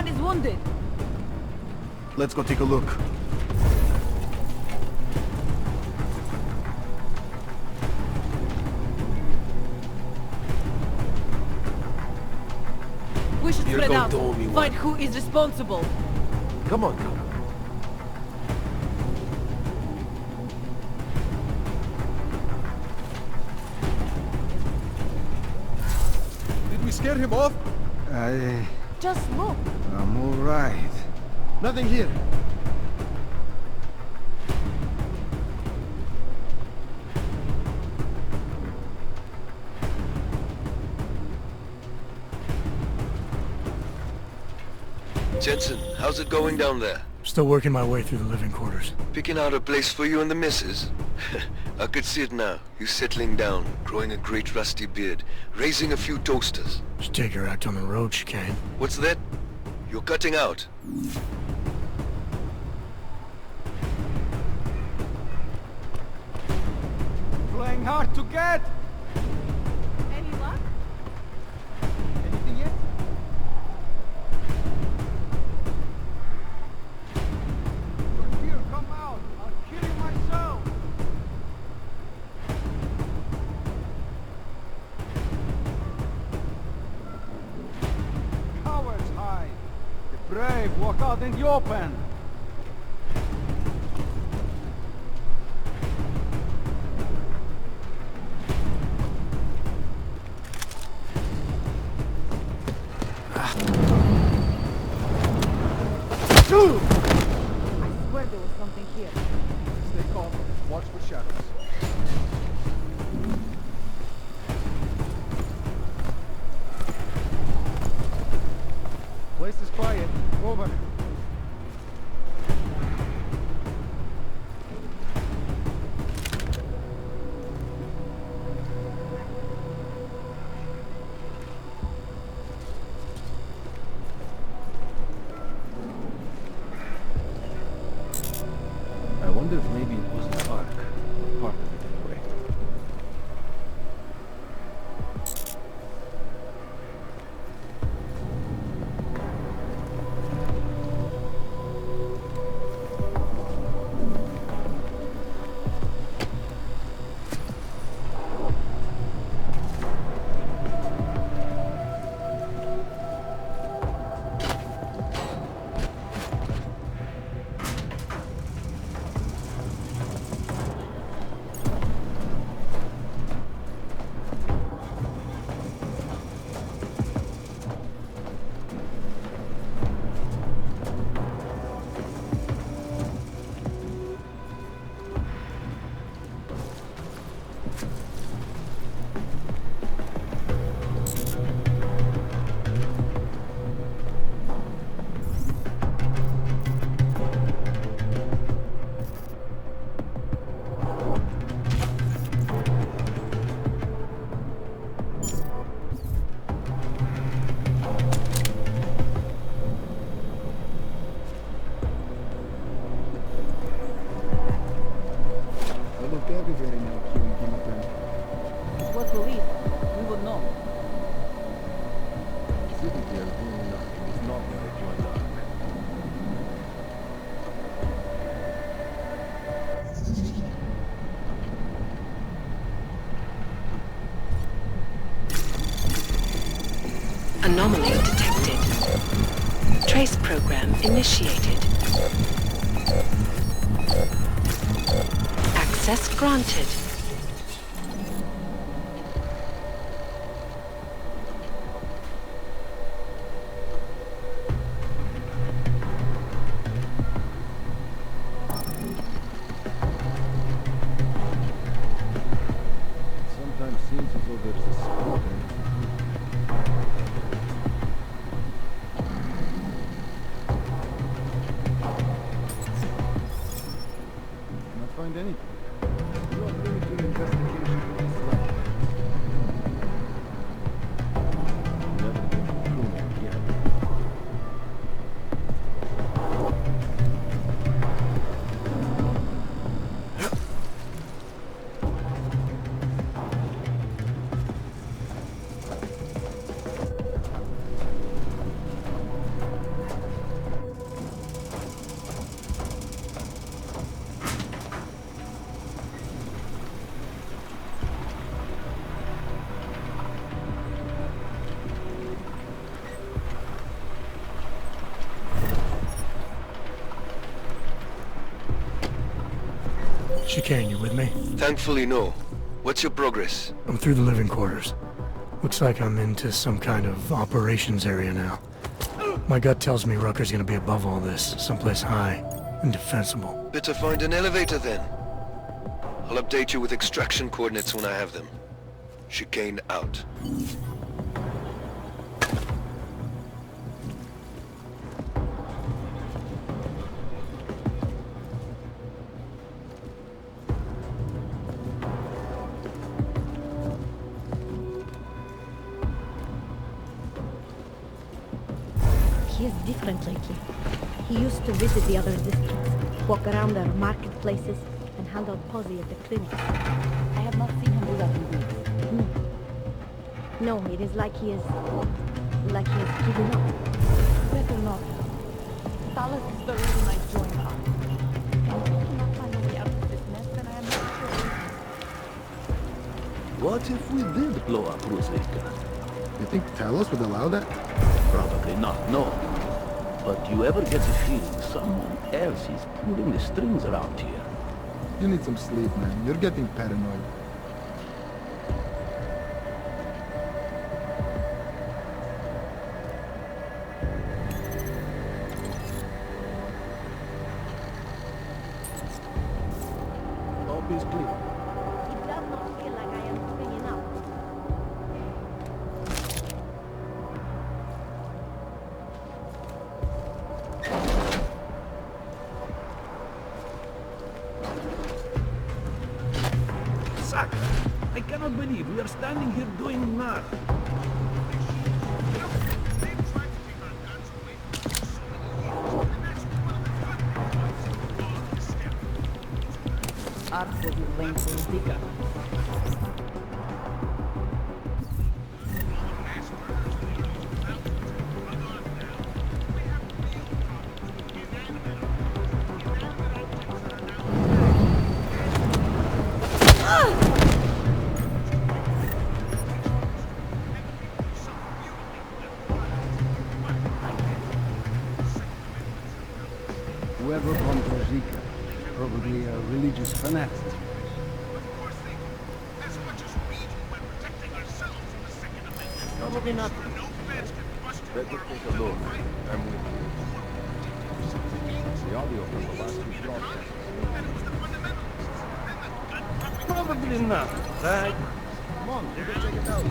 Someone is wounded. Let's go take a look. We should You're spread going out. to owe me one. Find who is responsible. Come on, come. Did we scare him off? Just look. I'm all right. Nothing here. Jensen, how's it going down there? Still working my way through the living quarters. Picking out a place for you and the missus? I could see it now. You settling down, growing a great rusty beard, raising a few toasters. Should take her out on the road, Chicane. What's that? You're cutting out. Playing hard to get! Any luck? Anything yet? You're here, come out! I'll kill you myself! Cowards hide! The brave walk out in the open! I swear there was something here. Stay calm, watch for shadows. Place is quiet. Over. I wonder if maybe it was the Ark. Part of it, anyway. I look everywhere in LQ and Kimapan. What police? We would know. Sitting here doing nothing is not what I joined the Ark. Anomaly detected. Trace program initiated. Access granted. Sometimes seems as though there's a spot in it. Not find anything. You are doing your investigation with this lab. Never been to Pune yet. Chicane, you with me? Thankfully, no. What's your progress? I'm through the living quarters. Looks like I'm into some kind of operations area now. My gut tells me Rucker's gonna be above all this, someplace high and defensible. Better find an elevator then. I'll update you with extraction coordinates when I have them. Chicane out. He is different lately. He used to visit the other districts, walk around their marketplaces, and hand out posse at the clinics. I have not seen him do that in weeks. No, it is like he is giving up. Better not. Talos is the reason I joined up. If we cannot find a way out of this mess, then I am not sure. What if we did blow up Ruzeka? You think Talos would allow that? Probably not, no. But you ever get the feeling someone else is pulling the strings around here? You need some sleep, man. You're getting paranoid. Obviously. It does not feel like I am bringing up. Saka, I cannot believe we are standing here doing nothing. Art says you blame Zika. Whoever bombed Ruzeka, probably a religious fanatic. Probably not. Better take a look. I'm with you. The audio from the last week's broadcast. Probably not, right? Come on, we're gonna check it out.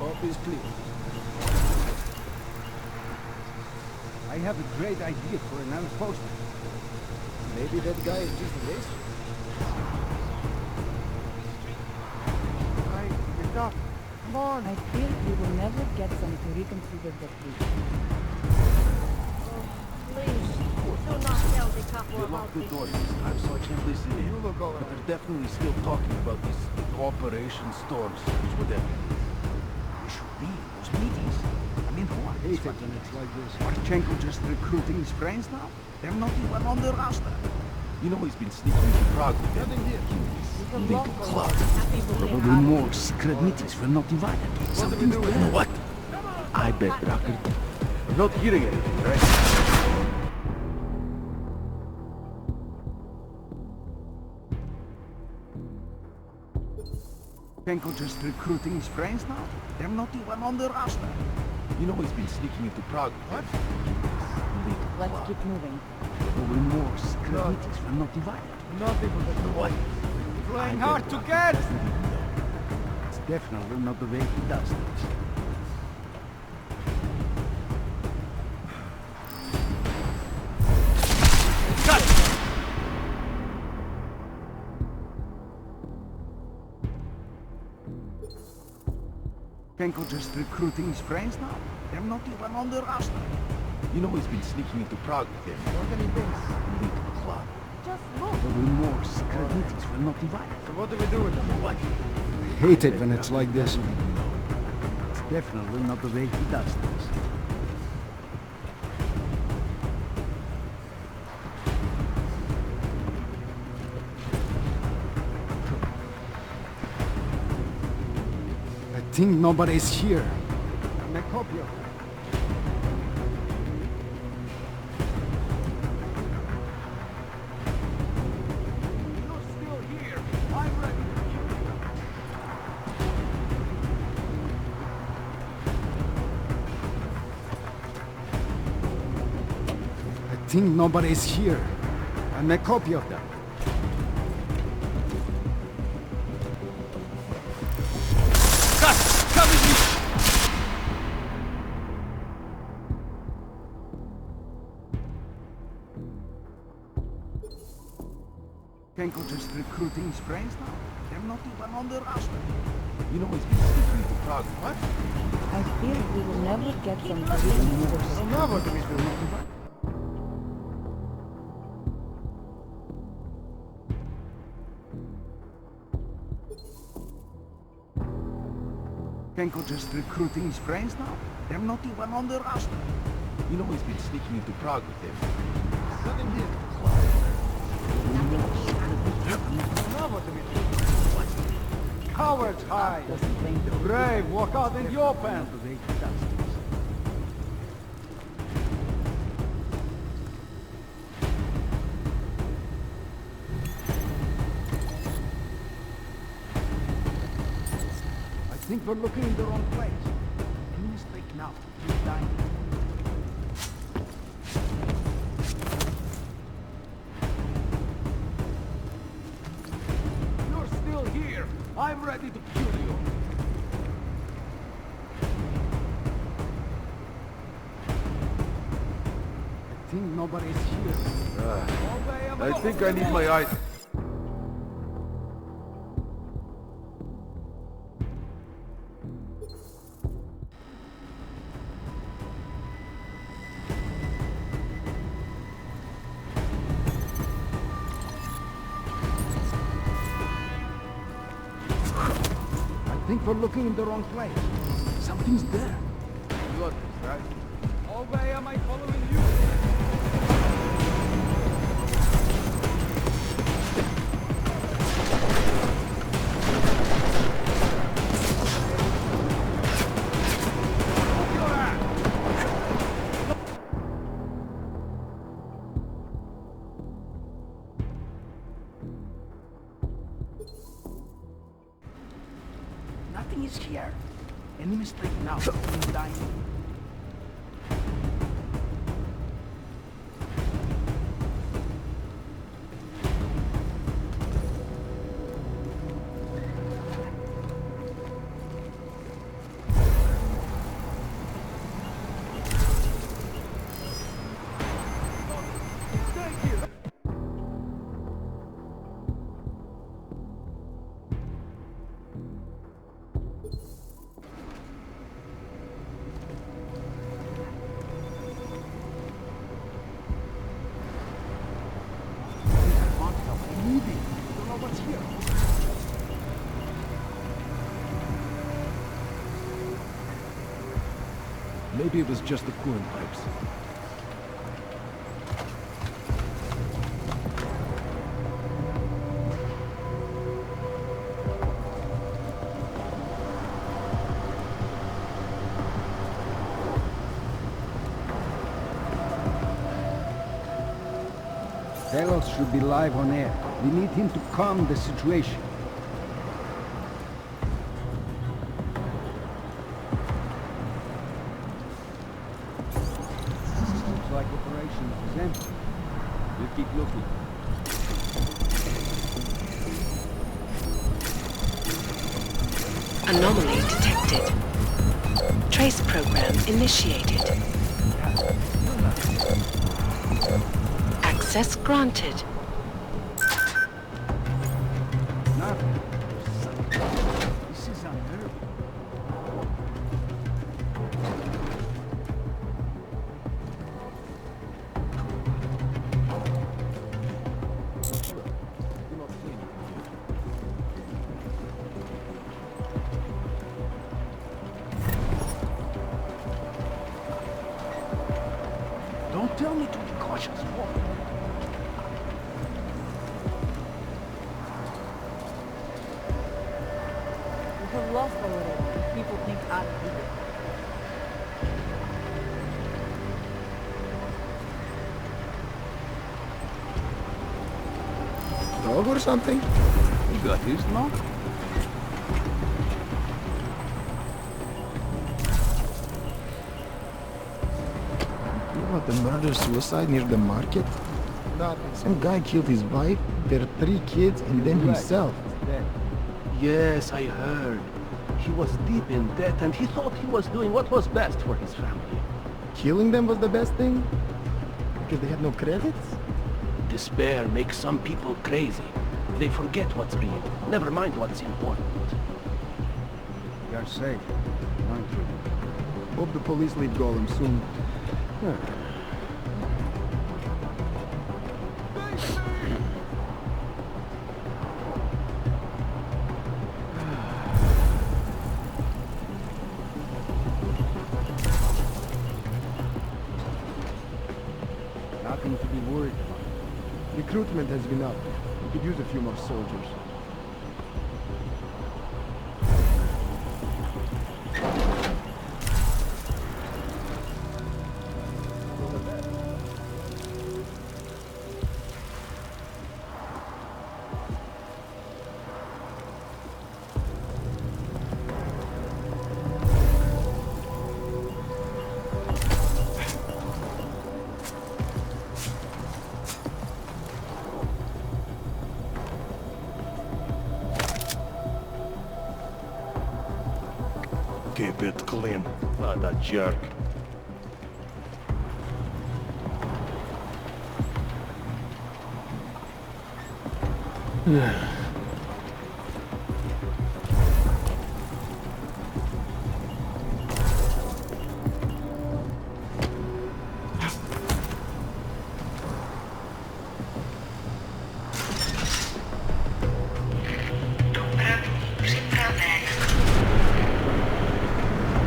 Obviously. I have a great idea for an poster. Maybe that guy is just a racer. Right, get up. Come on. I feel we will never get them to reconsider the fleet. Please, do not tell the couple They about locked the this. door this time, so I can't listen in. You look all But right. they're definitely still talking about this Operation Storm Surge, whatever. We should be in those meetings. I mean, who are Hate these it when fucking it's like this. Marchenko just recruiting his friends now? They're not even on the roster. You know he's been sneaking into Prague with them. Nothing here. Little club. Probably more secret meetings we're not invited to. Something's You know what? I bet Rucker. I'm not hearing anything, right? Marchenko just recruiting his friends now? They're not even on the roster. You know he's been sneaking into Prague with them. Little Let's club. keep moving. Probably more secret meetings we're not invited to. Nothing but the What? Flying I hard bet to Rucker get! doesn't even know. It's definitely not the way he does things. Marchenko just recruiting his friends now? They're not even on the roster. You know he's been sneaking into Prague with them. Little club. Just look. Probably more secret meetings we're not invited So what do we do with them? What? I hate it when it's like this. to. It's definitely not the way he does things. think nobody's here. I'm a copy of that. You're still here. I'm ready to kill you. I think nobody's here. I'm a copy of that. Come with me! Kenko just recruiting his friends now? They're not even on the roster. You know he's been sneaking into Prague. What? I fear we will never get some real Kenko just recruiting his friends now? They're not even on the roster. You know he's been sneaking into Prague with him. Let him here. Cowards hide! The brave walk out in the open! I think we're looking in the wrong place. Any mistake now, he's dying. You're still here. I'm ready to kill you. I think nobody's here. I think I need my item. I think we're looking in the wrong place. Something's there. You got this, right? Oh, why am I following you? Nothing is here. Any mistake now, he's dying. Maybe it was just the coolant pipes. Delos should be live on air. We need him to calm the situation. Looks like operations is empty. We'll keep looking. Anomaly detected. Trace program initiated. Access granted. Nothing. This is unheard of. Don't tell me to be cautious, boy. We have lost already. People Dog or something? He got his knock. What, the murder-suicide near the market? Some guy killed his wife, their 3 kids, and then himself. Yes, I heard. He was deep in debt and he thought he was doing what was best for his family. Killing them was the best thing? Because they had no credits? Despair makes some people crazy. They forget what's real, never mind what's important. You're safe, aren't you? Hope the police leave Golem soon. Nothing to be worried about. Recruitment has been up. We could use a few more soldiers. Keep it clean. That jerk.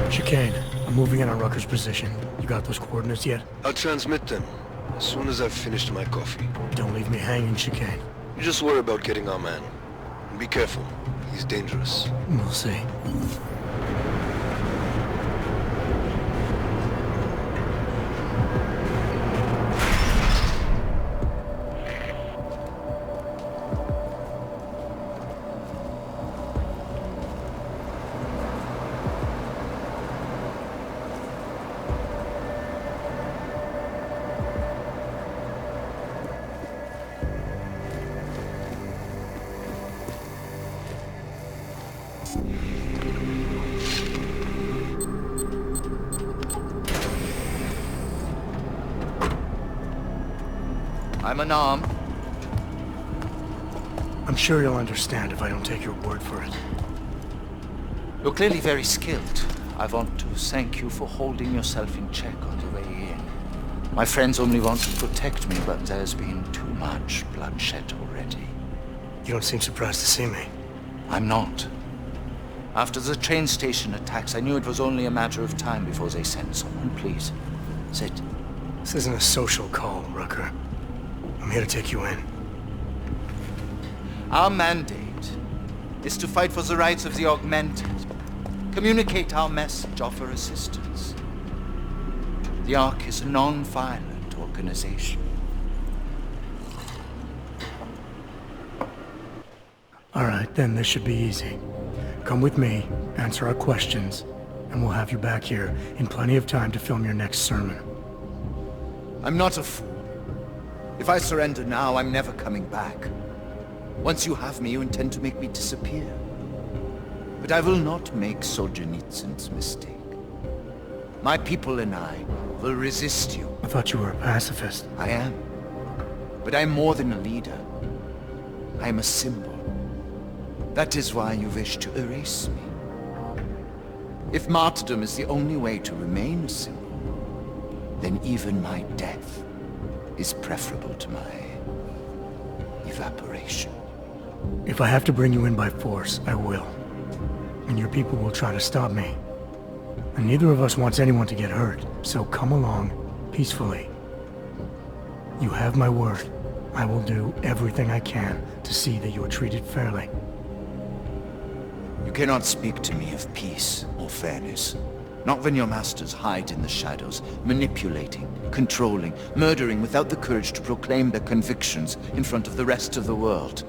Chicane, I'm moving in on Rucker's position. You got those coordinates yet? I'll transmit them as soon as I've finished my coffee. Don't leave me hanging, Chicane. You just worry about getting our man. And be careful. He's dangerous. We'll see. I'm unarmed. I'm sure you'll understand if I don't take your word for it. You're clearly very skilled. I want to thank you for holding yourself in check on the way in. My friends only want to protect me, but there's been too much bloodshed already. You don't seem surprised to see me. I'm not. After the train station attacks, I knew it was only a matter of time before they sent someone. Please, sit. This isn't a social call, Rucker. I'm here to take you in. Our mandate is to fight for the rights of the augmented. Communicate our message, offer assistance. The Ark is a non-violent organization. All right, then this should be easy. Come with me, answer our questions, and we'll have you back here in plenty of time to film your next sermon. I'm not a fool. If I surrender now, I'm never coming back. Once you have me, you intend to make me disappear. But I will not make Solzhenitsyn's mistake. My people and I will resist you. I thought you were a pacifist. I am. But I'm more than a leader. I'm a symbol. That is why you wish to erase me. If martyrdom is the only way to remain a symbol, then even my death is preferable to my evaporation. If I have to bring you in by force, I will. And your people will try to stop me. And neither of us wants anyone to get hurt, so come along peacefully. You have my word. I will do everything I can to see that you are treated fairly. You cannot speak to me of peace or fairness. Not when your masters hide in the shadows, manipulating, controlling, murdering without the courage to proclaim their convictions in front of the rest of the world.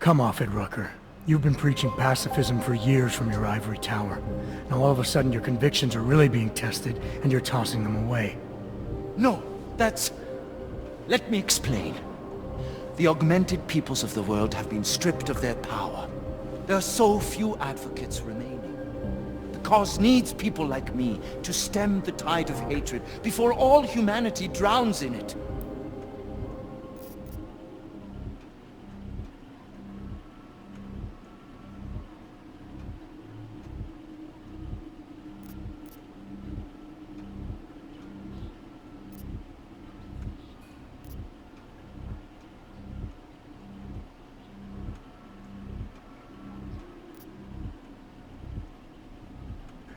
Come off it, Rucker. You've been preaching pacifism for years from your ivory tower. Now all of a sudden your convictions are really being tested, and you're tossing them away. No, that's... Let me explain. The augmented peoples of the world have been stripped of their power. There are so few advocates remaining. The cause needs people like me to stem the tide of hatred before all humanity drowns in it.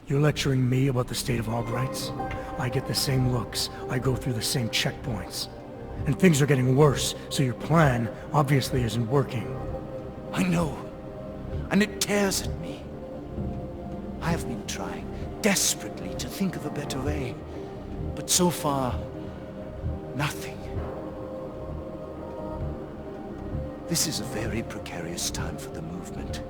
You're lecturing me about the state of hog rights? I get the same looks. I go through the same checkpoints. And things are getting worse, so your plan obviously isn't working. I know. And it tears at me. I have been trying desperately to think of a better way. But so far, nothing. This is a very precarious time for the movement.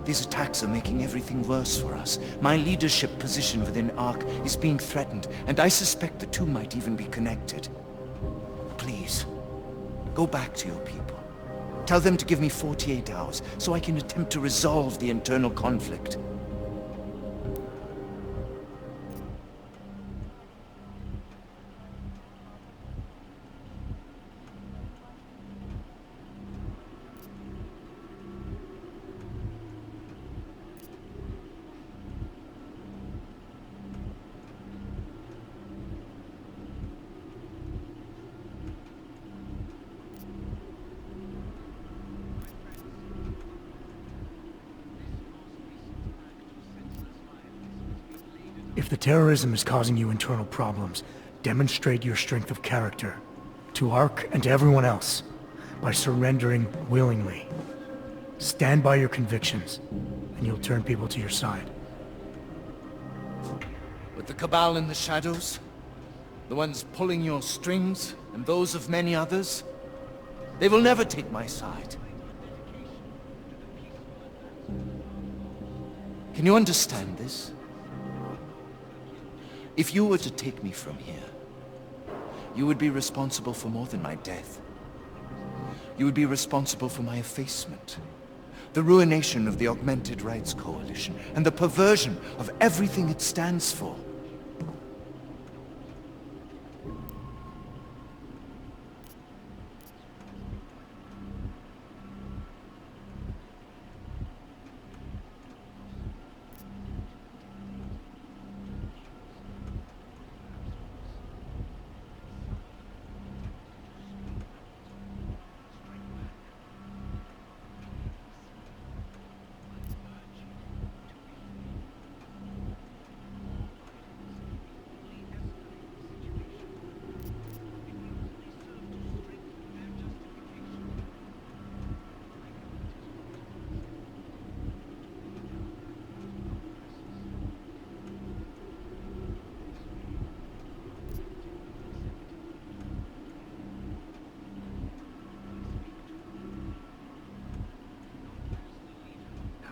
These attacks are making everything worse for us. My leadership position within ARC is being threatened, and I suspect the two might even be connected. Please, go back to your people. Tell them to give me 48 hours, so I can attempt to resolve the internal conflict. If the terrorism is causing you internal problems, demonstrate your strength of character. To ARC and to everyone else. By surrendering willingly. Stand by your convictions, and you'll turn people to your side. With the Cabal in the shadows, the ones pulling your strings, and those of many others, they will never take my side. Can you understand this? If you were to take me from here, you would be responsible for more than my death. You would be responsible for my effacement, the ruination of the Augmented Rights Coalition, and the perversion of everything it stands for.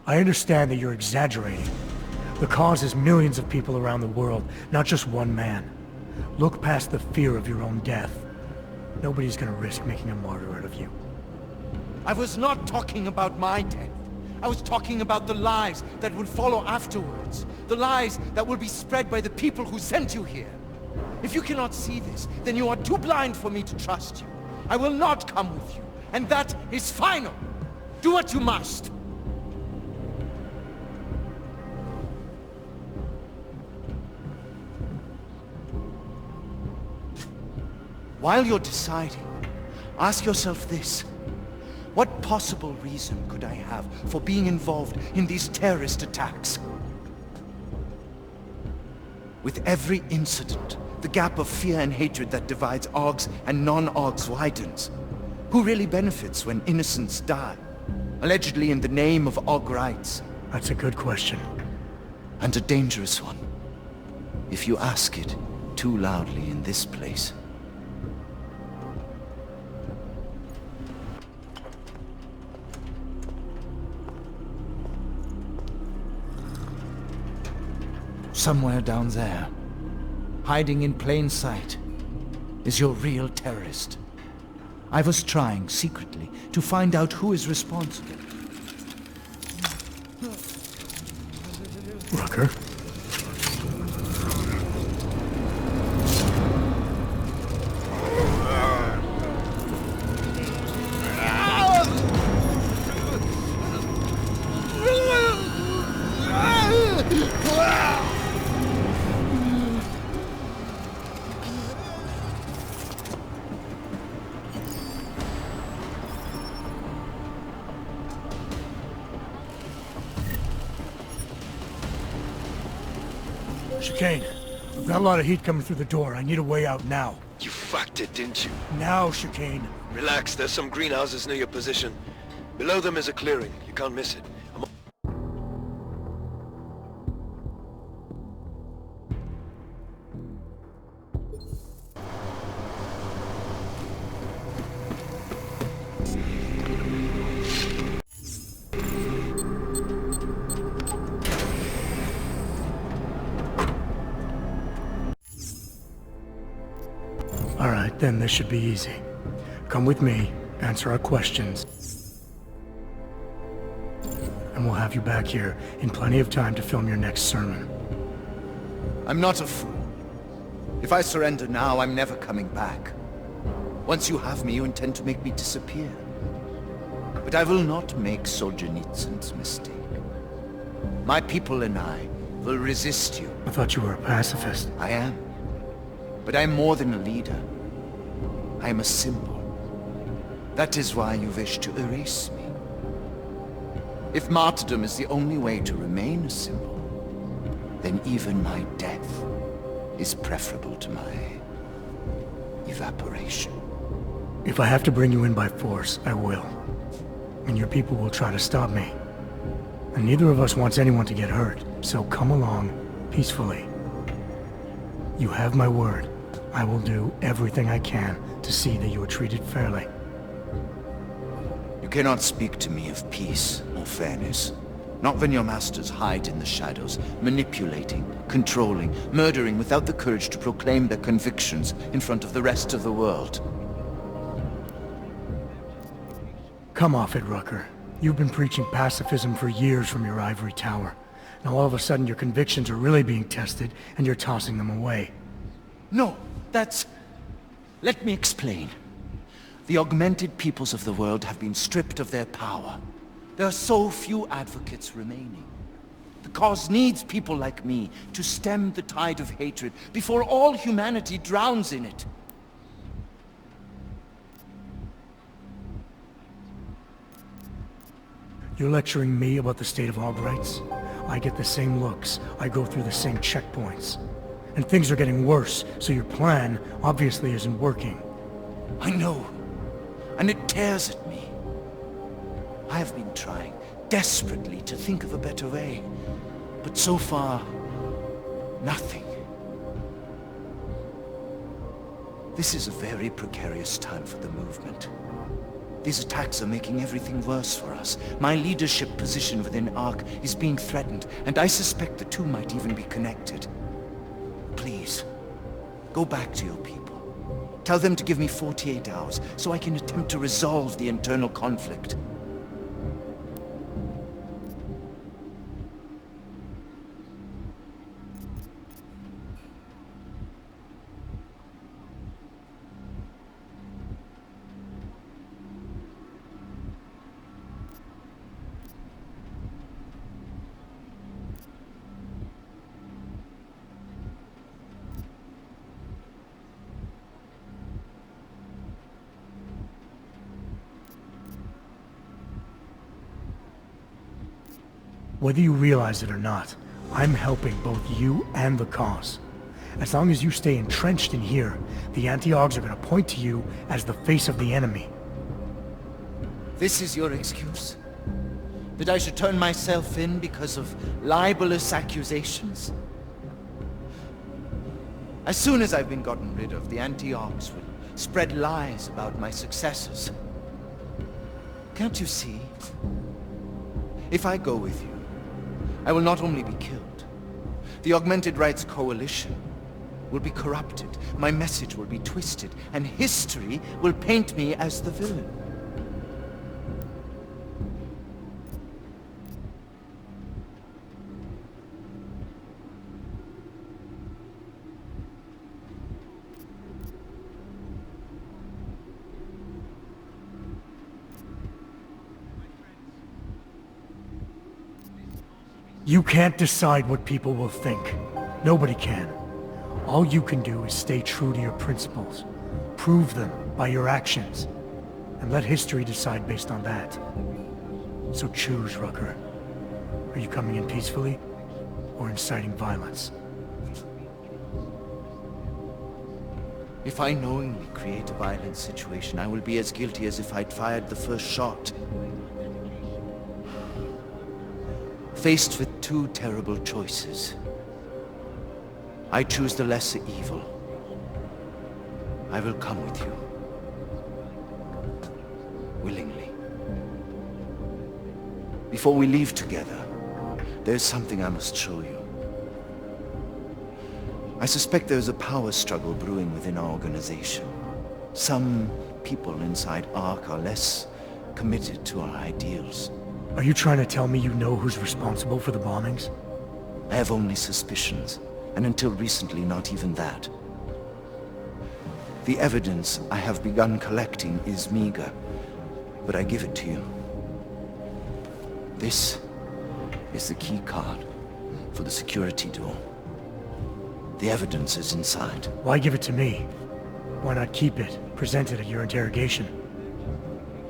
I understand that you're exaggerating. The cause is millions of people around the world, not just one man. Look past the fear of your own death. Nobody's gonna risk making a martyr out of you. I was not talking about my death. I was talking about the lies that would follow afterwards. The lies that will be spread by the people who sent you here. If you cannot see this, then you are too blind for me to trust you. I will not come with you, and that is final. Do what you must. While you're deciding, ask yourself this. What possible reason could I have for being involved in these terrorist attacks? With every incident, the gap of fear and hatred that divides Augs and non-Augs widens. Who really benefits when innocents die? Allegedly in the name of Aug rights. That's a good question. And a dangerous one. If you ask it too loudly in this place. Somewhere down there, hiding in plain sight, is your real terrorist. I was trying, secretly, to find out who is responsible. Rucker? Chicane, I've got a lot of heat coming through the door. I need a way out now. You fucked it, didn't you? Now, Chicane. Relax, there's some greenhouses near your position. Below them is a clearing. You can't miss it. Alright, then this should be easy. Come with me, answer our questions, and we'll have you back here in plenty of time to film your next sermon. I'm not a fool. If I surrender now, I'm never coming back. Once you have me, you intend to make me disappear. But I will not make Solzhenitsyn's mistake. My people and I will resist you. I thought you were a pacifist. I am. But I'm more than a leader. I am a symbol. That is why you wish to erase me. If martyrdom is the only way to remain a symbol, then even my death is preferable to my evaporation. If I have to bring you in by force, I will. And your people will try to stop me. And neither of us wants anyone to get hurt, so come along peacefully. You have my word. I will do everything I can to see that you are treated fairly. You cannot speak to me of peace or fairness. Not when your masters hide in the shadows, manipulating, controlling, murdering without the courage to proclaim their convictions in front of the rest of the world. Come off it, Rucker. You've been preaching pacifism for years from your ivory tower. Now all of a sudden your convictions are really being tested, and you're tossing them away. No, that's... Let me explain. The augmented peoples of the world have been stripped of their power. There are so few advocates remaining. The cause needs people like me to stem the tide of hatred before all humanity drowns in it. You're lecturing me about the state of Aug rights? I get the same looks. I go through the same checkpoints. And things are getting worse, so your plan obviously isn't working. I know. And it tears at me. I have been trying desperately to think of a better way. But so far, nothing. This is a very precarious time for the movement. These attacks are making everything worse for us. My leadership position within ARC is being threatened, and I suspect the two might even be connected. Please, go back to your people. Tell them to give me 48 hours so I can attempt to resolve the internal conflict. Whether you realize it or not, I'm helping both you and the cause. As long as you stay entrenched in here, the anti-Augs are gonna point to you as the face of the enemy. This is your excuse? That I should turn myself in because of libelous accusations? As soon as I've been gotten rid of, the anti-Augs will spread lies about my successors. Can't you see? If I go with you, I will not only be killed. The Augmented Rights Coalition will be corrupted, my message will be twisted, and history will paint me as the villain. You can't decide what people will think. Nobody can. All you can do is stay true to your principles. Prove them by your actions. And let history decide based on that. So choose, Rucker. Are you coming in peacefully? Or inciting violence? If I knowingly create a violent situation, I will be as guilty as if I'd fired the first shot. Faced with two terrible choices, I choose the lesser evil. I will come with you. Willingly. Before we leave together, there's something I must show you. I suspect there's a power struggle brewing within our organization. Some people inside ARC are less committed to our ideals. Are you trying to tell me you know who's responsible for the bombings? I have only suspicions, and until recently not even that. The evidence I have begun collecting is meager, but I give it to you. This is the key card for the security door. The evidence is inside. Why give it to me? Why not keep it, present it at your interrogation?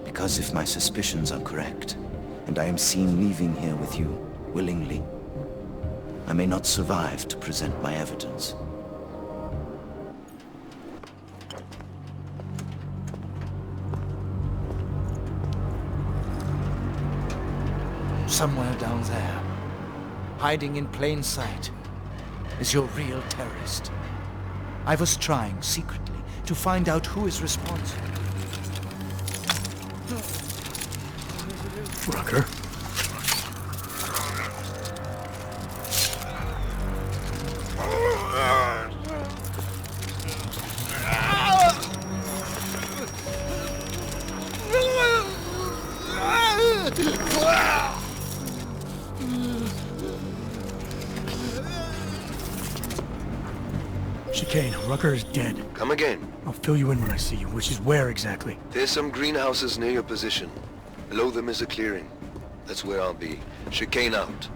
Because if my suspicions are correct, and I am seen leaving here with you, willingly, I may not survive to present my evidence. Somewhere down there, hiding in plain sight, is your real terrorist. I was trying secretly to find out who is responsible. Rucker? Chicane, Rucker is dead. Come again. I'll fill you in when I see you, which is where exactly? There's some greenhouses near your position. Below them is a clearing. That's where I'll be. Chicane out.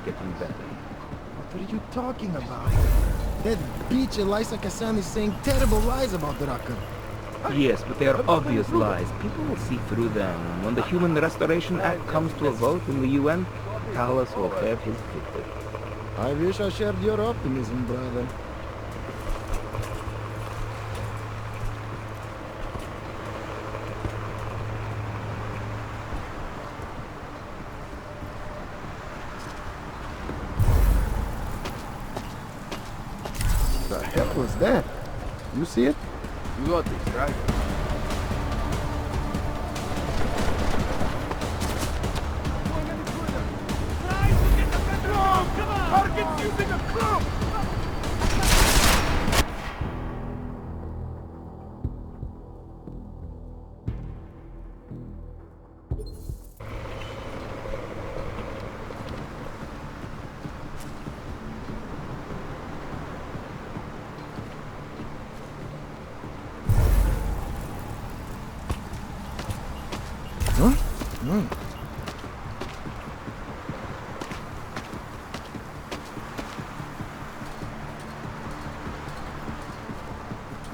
getting better. What are you talking about? That bitch Elisa Kassan is saying terrible lies about Drakkar. Yes, but they are obvious lies. People will see through them. When the Human Restoration Act comes to a vote in the UN, Talos will have his victory. I wish I shared your optimism, brother. The hell was that? You see it? You got this, right? Target's using a club! Huh?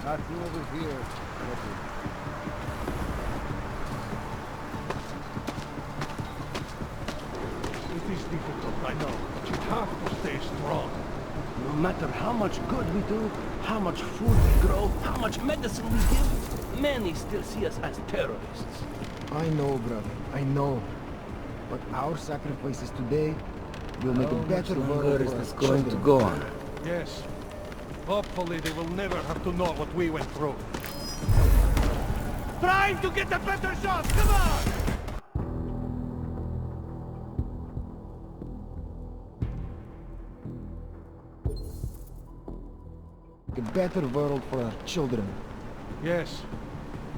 Nothing over here. It is difficult, I know, but you have to stay strong. No matter how much good we do, how much food we grow, how much medicine we give, many still see us as terrorists. I know, brother. I know. But our sacrifices today will make a better world Is for this our going to children. go on? Yes. Hopefully they will never have to know what we went through. Trying to get a better shot! Come on! A better world for our children. Yes.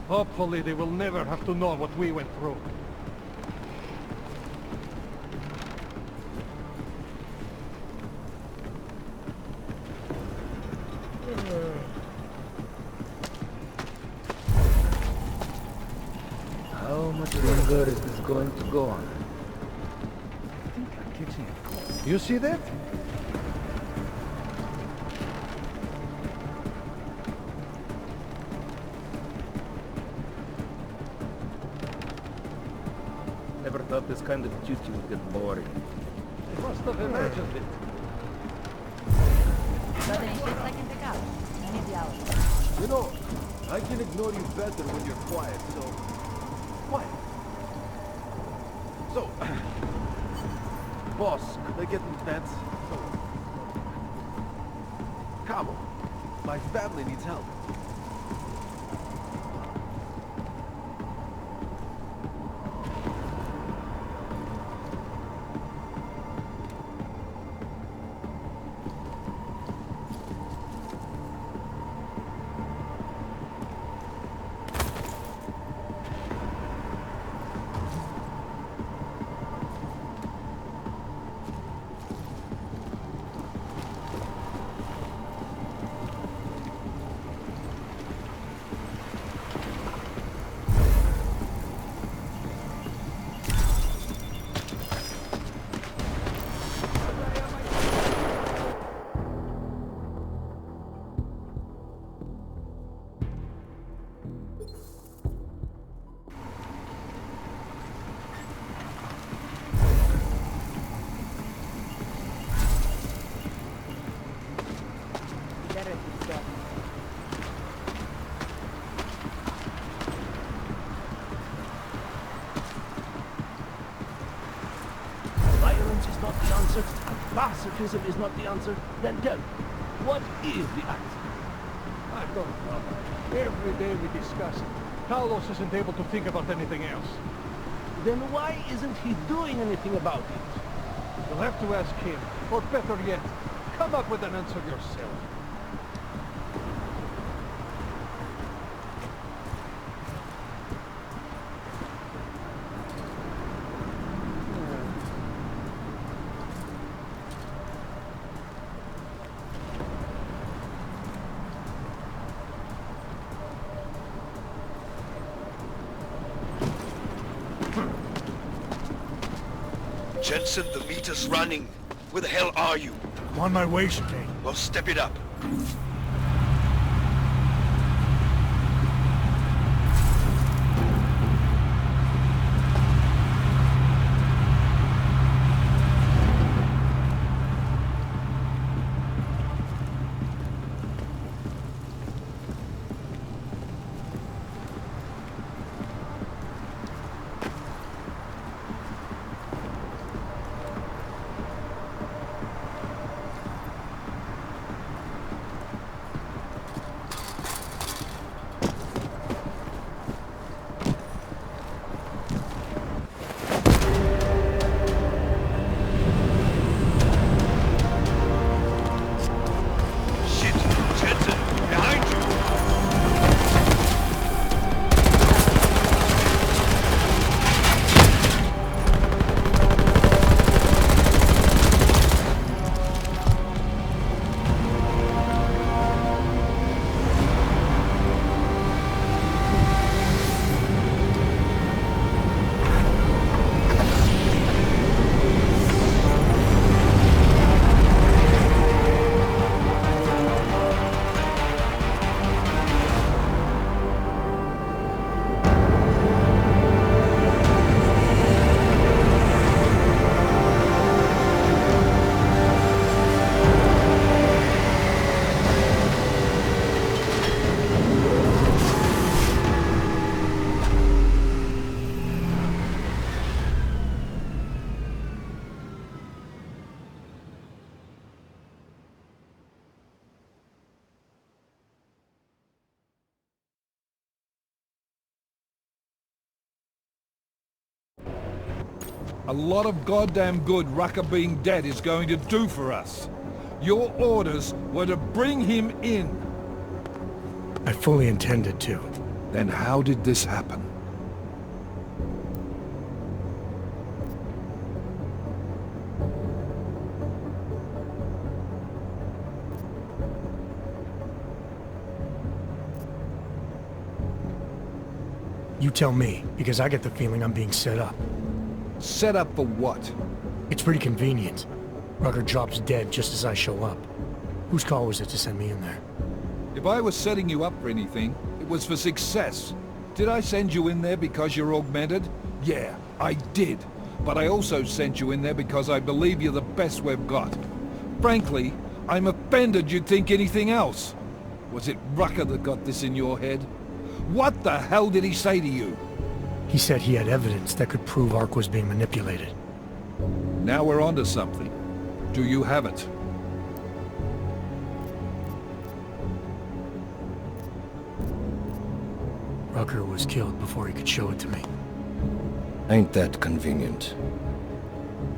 Hopefully they will never have to know what we went through. How much longer is this going to go on? You see that? Never thought this kind of duty would get boring. I must have imagined it. Doesn't it just like in the couch? Maybe I'll... You know, I can ignore you better when you're quiet, so... Quiet. So... Boss, could I get in beds? So... Cabo, my family needs help. Violence is not the answer, and pacifism is not the answer, then tell me, what is the answer? I don't know. Every day we discuss it. Carlos isn't able to think about anything else. Then why isn't he doing anything about it? You'll have to ask him, or better yet, come up with an answer yourself. Jensen, the meter's running. Where the hell are you? I'm on my way, Chicane. Well, step it up. A lot of goddamn good Rucker being dead is going to do for us. Your orders were to bring him in. I fully intended to. Then how did this happen? You tell me, because I get the feeling I'm being set up. Set up for what? It's pretty convenient. Rucker drops dead just as I show up. Whose call was it to send me in there? If I was setting you up for anything, it was for success. Did I send you in there because you're augmented? Yeah, I did. But I also sent you in there because I believe you're the best we've got. Frankly, I'm offended you'd think anything else. Was it Rucker that got this in your head? What the hell did he say to you? He said he had evidence that could prove Ark was being manipulated. Now we're onto something. Do you have it? Rucker was killed before he could show it to me. Ain't that convenient?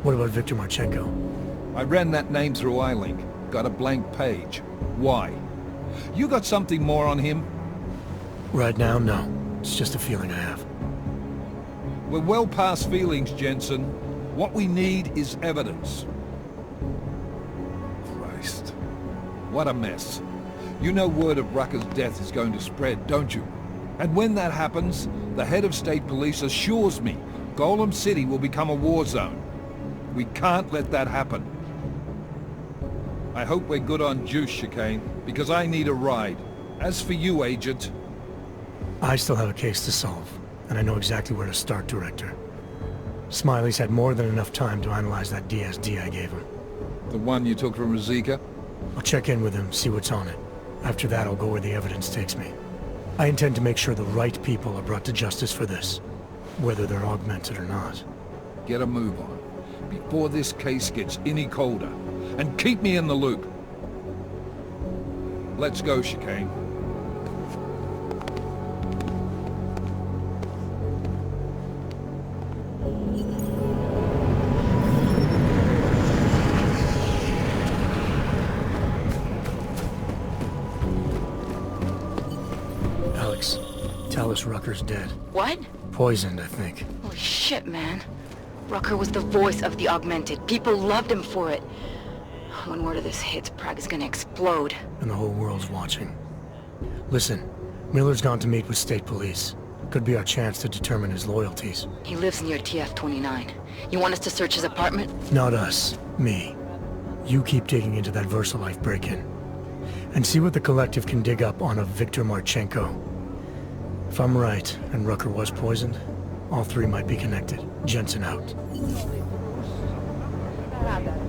What about Victor Marchenko? I ran that name through iLink. Got a blank page. Why? You got something more on him? Right now, no. It's just a feeling I have. We're well past feelings, Jensen. What we need is evidence. Christ. What a mess. You know word of Rucker's death is going to spread, don't you? And when that happens, the head of state police assures me Golem City will become a war zone. We can't let that happen. I hope we're good on juice, Chicane, because I need a ride. As for you, Agent... I still have a case to solve, and I know exactly where to start, Director. Smiley's had more than enough time to analyze that DSD I gave him. The one you took from Ruzika? I'll check in with him, see what's on it. After that, I'll go where the evidence takes me. I intend to make sure the right people are brought to justice for this, whether they're augmented or not. Get a move on, before this case gets any colder. And keep me in the loop. Let's go, Chicane. Alex, tell us Rucker's dead. What? Poisoned, I think. Holy shit, man. Rucker was the voice of the augmented. People loved him for it. When word of this hits, Prague is gonna explode. And the whole world's watching. Listen, Miller's gone to meet with state police. Could be our chance to determine his loyalties. He lives near TF-29. You want us to search his apartment? Not us. Me. You keep digging into that VersaLife break-in. And see what the Collective can dig up on a Viktor Marchenko. If I'm right, and Rucker was poisoned, all three might be connected. Jensen out. Rada.